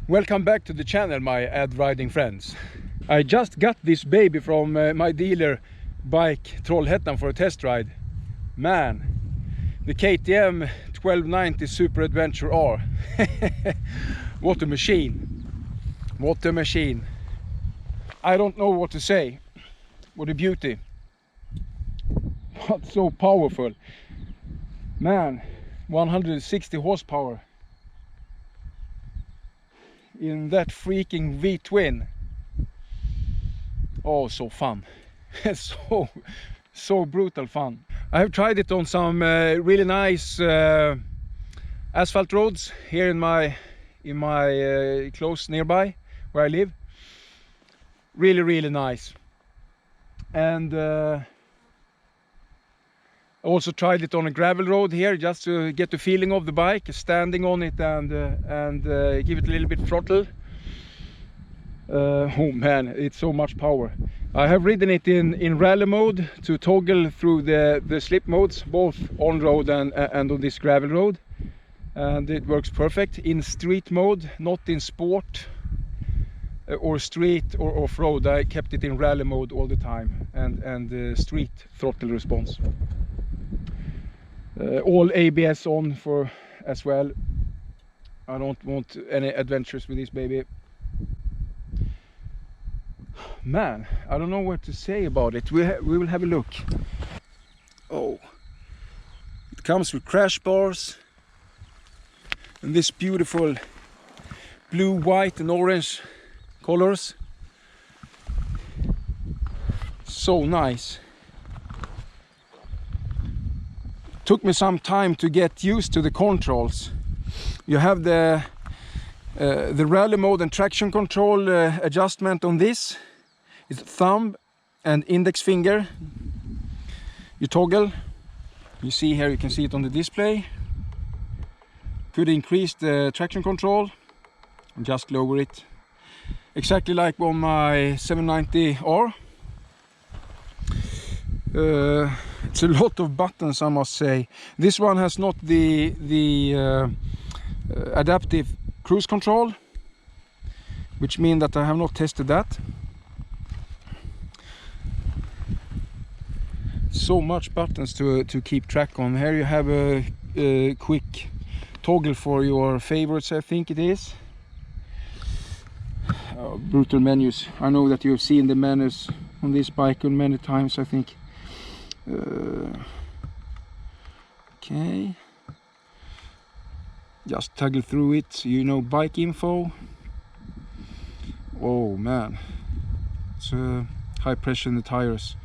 Welcome back to the channel, my ad riding friends. I just got this baby from my dealer Bike Trollhättan for a test ride. Man, the KTM 1290 Super Adventure R. What a machine. What a machine. I don't know what to say. What a beauty. But so powerful. Man, 160 horsepower. In that freaking V-twin. Oh, so fun. so brutal fun. I have tried it on some really nice asphalt roads here in my close nearby where I live. Really nice. And I also tried it on a gravel road here just to get the feeling of the bike, standing on it and give it a little bit throttle. Oh man, it's so much power. I have ridden it in rally mode to toggle through the slip modes, both on road and on this gravel road, and it works perfect. In street mode, not in sport or street or off-road, I kept it in rally mode all the time, and street throttle response. All ABS on for as well. I don't want any adventures with this baby. Man, I don't know what to say about it. We will have a look. Oh, it comes with crash bars and this beautiful blue, white and orange colors. So nice. Took me some time to get used to the controls. You have the rally mode and traction control adjustment on this. It's thumb and index finger. You toggle. You see here, you can see it on the display. Could increase the traction control and just lower it. Exactly like on my 790R. It's a lot of buttons, I must say. This one has not the adaptive cruise control, which means that I have not tested that. So much buttons to keep track on. Here you have a quick toggle for your favorites, I think it is. Brutal menus. I know that you have seen the menus on this bike many times, I think. Okay, just toggle through it. You know, bike info. Oh man, it's high pressure in the tires.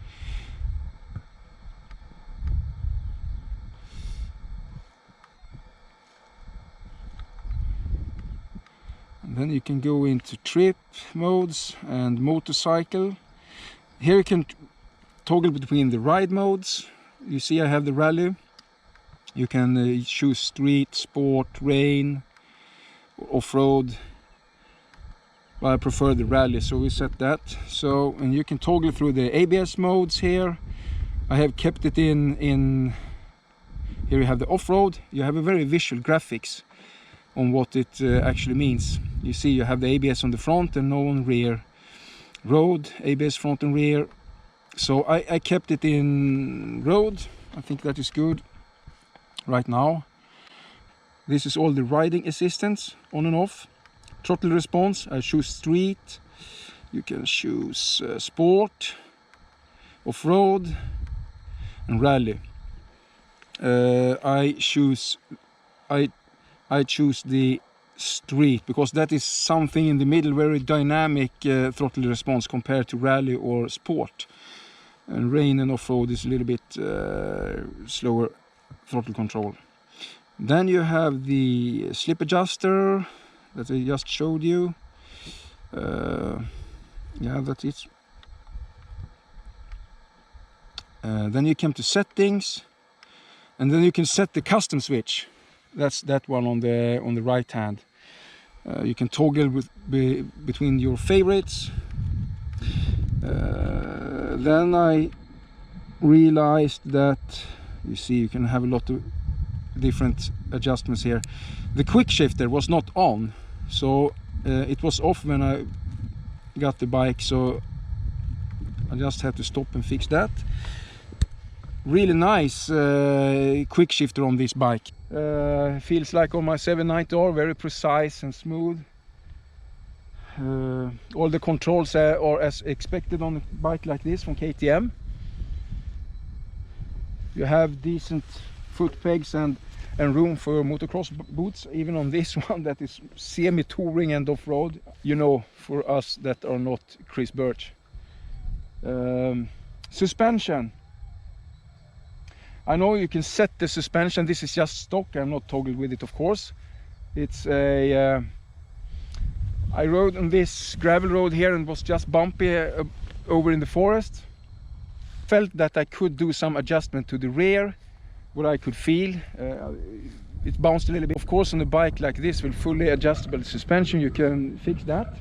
And then you can go into trip modes and motorcycle. Here you can toggle between the ride modes. You see I have the rally. You can choose street, sport, rain, off-road. Well, I prefer the rally, so we set that. So, and you can toggle through the ABS modes here. I have kept it in here you have the off-road. You have a very visual graphics on what it actually means. You see you have the ABS on the front and no on rear. Road, ABS front and rear. So I kept it in road. I think that is good right now. This is all the riding assistance on and off. Throttle response, I choose street. You can choose sport, off-road and rally. I choose the street because that is something in the middle, very dynamic throttle response compared to rally or sport. And rain and off-road is a little bit slower throttle control. Then you have the slip adjuster that I just showed you. Yeah, that's it. Then you come to settings, and then you can set the custom switch. That's that one on the right hand. You can toggle between your favorites. Then I realized that, you see, you can have a lot of different adjustments here. The quick shifter was not on, so It was off when I got the bike, so I just had to stop and fix that. Really nice quick shifter on this bike. Feels like on my 790R, very precise and smooth. All the controls are as expected on a bike like this from KTM. You have decent foot pegs and room for motocross boots, even on this one that is semi-touring and off-road, you know, for us that are not Chris Birch. Suspension. I know you can set the suspension. This is just stock. I'm not toggled with it, of course. It's a I rode on this gravel road here and was just bumpy over in the forest. Felt that I could do some adjustment to the rear, what I could feel. It bounced a little bit. Of course, on a bike like this with fully adjustable suspension, you can fix that.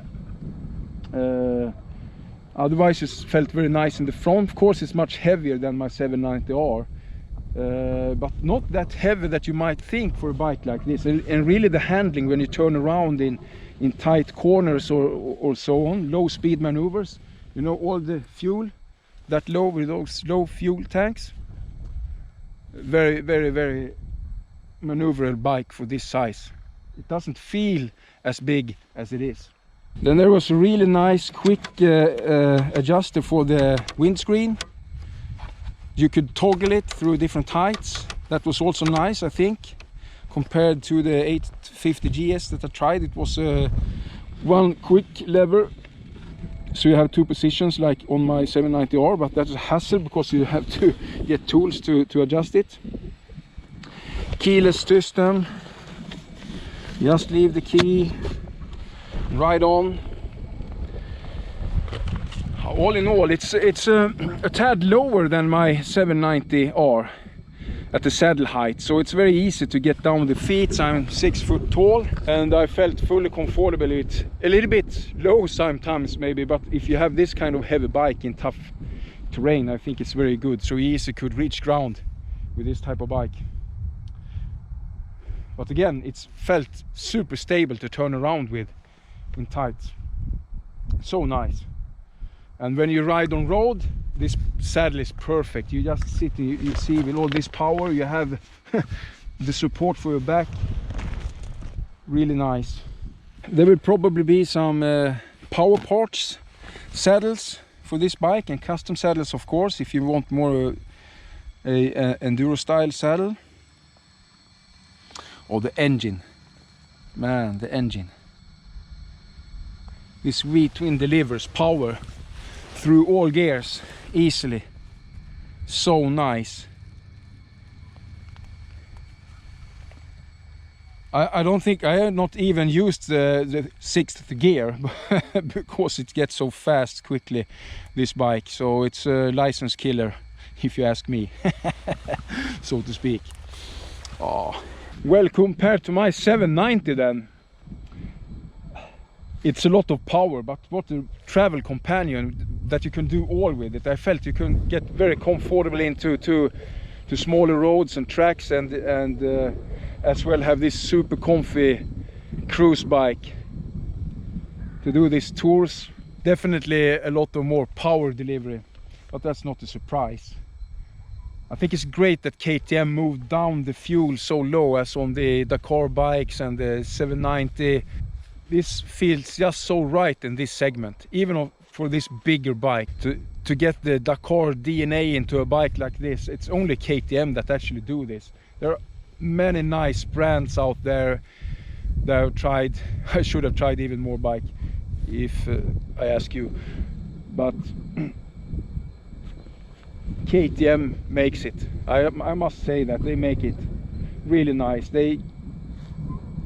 Otherwise, it felt very nice in the front. Of course, it's much heavier than my 790R. But not that heavy that you might think for a bike like this. And really the handling when you turn around in tight corners or so on, low speed maneuvers, you know, all the fuel that low with those low fuel tanks. Very, very, very maneuverable bike for this size. It doesn't feel as big as it is. Then there was a really nice quick adjuster for the windscreen. You could toggle it through different heights. That was also nice, I think, compared to the 850 GS that I tried. It was one quick lever, so you have two positions like on my 790R, but that's a hassle because you have to get tools to adjust it. Keyless system. Just leave the key, ride on. All in all, it's a tad lower than my 790R at the saddle height, so it's very easy to get down the feet. I'm 6 foot tall and I felt fully comfortable. It's a little bit low sometimes maybe, but if you have this kind of heavy bike in tough terrain, I think it's very good. So easy could reach ground with this type of bike. But again, it's felt super stable to turn around with in tights. So nice. And when you ride on road, this saddle is perfect. You just sit and you see with all this power, you have the support for your back. Really nice. There will probably be some power parts, saddles for this bike, and custom saddles, of course, if you want more a enduro style saddle. Or the engine. Man, the engine. This V-twin delivers power through all gears easily. So nice. I don't think I have not even used the 6th gear because it gets so fast quickly, this bike. So it's a license killer if you ask me, so to speak. Oh. Well, compared to my 790 then, it's a lot of power, but what a travel companion that you can do all with it. I felt you can get very comfortable into to smaller roads and tracks, and as well have this super comfy cruise bike to do these tours. Definitely a lot of more power delivery, but that's not a surprise. I think it's great that KTM moved down the fuel so low as on the Dakar bikes and the 790. This feels just so right in this segment, even for this bigger bike. To get the Dakar DNA into a bike like this, it's only KTM that actually do this. There are many nice brands out there that I've tried. I should have tried even more bike if I ask you, but KTM makes it. I must say that they make it really nice. They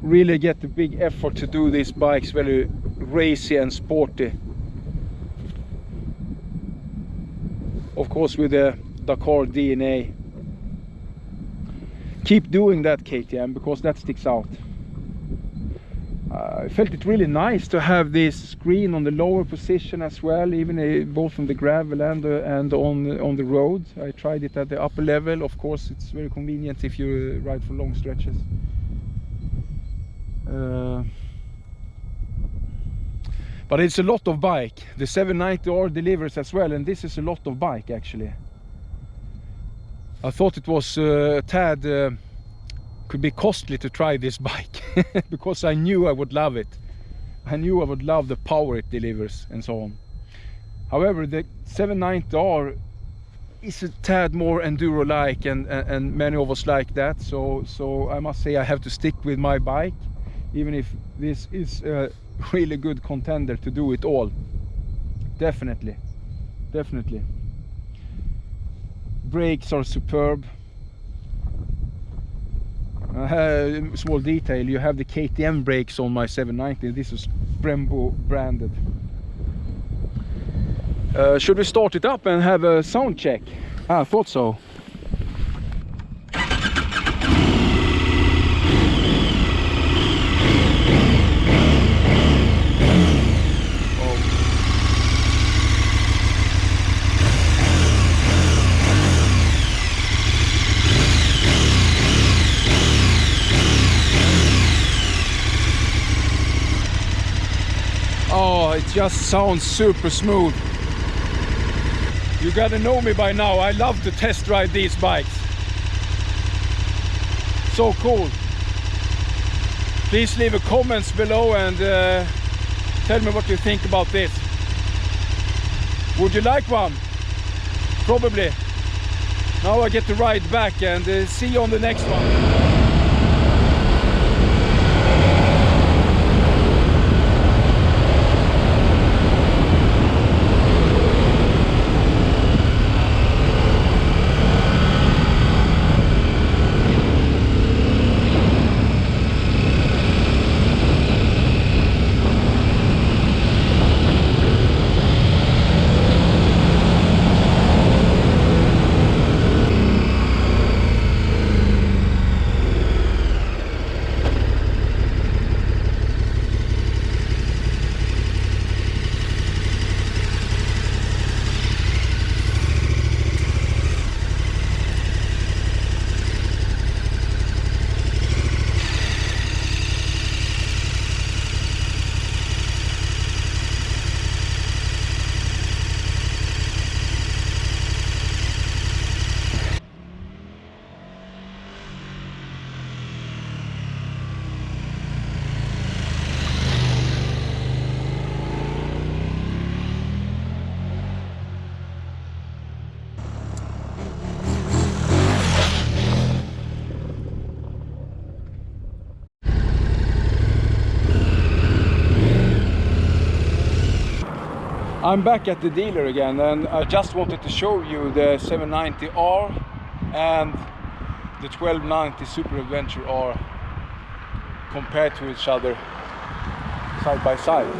really get the big effort to do these bikes very racy and sporty. Of course, with the Dakar DNA. Keep doing that, KTM, because that sticks out. I felt it really nice to have this screen on the lower position as well, even both on the gravel and on the road. I tried it at the upper level. Of course, it's very convenient if you ride for long stretches. But it's a lot of bike. The 790R delivers as well, and this is a lot of bike actually. I thought it was a tad could be costly to try this bike because I knew I would love it. I knew I would love the power it delivers and so on. However, the 790R is a tad more enduro-like, and many of us like that. So I must say I have to stick with my bike, even if this is a really good contender to do it all. Definitely, definitely. Brakes are superb. Small detail, you have the KTM brakes on my 790. This is Brembo branded. Should we start it up and have a sound check? I thought so. Oh, it just sounds super smooth. You gotta know me by now, I love to test ride these bikes. So cool. Please leave a comments below and tell me what you think about this. Would you like one? Probably. Now I get to ride back and see you on the next one. I'm back at the dealer again, and I just wanted to show you the 790R and the 1290 Super Adventure R compared to each other side by side.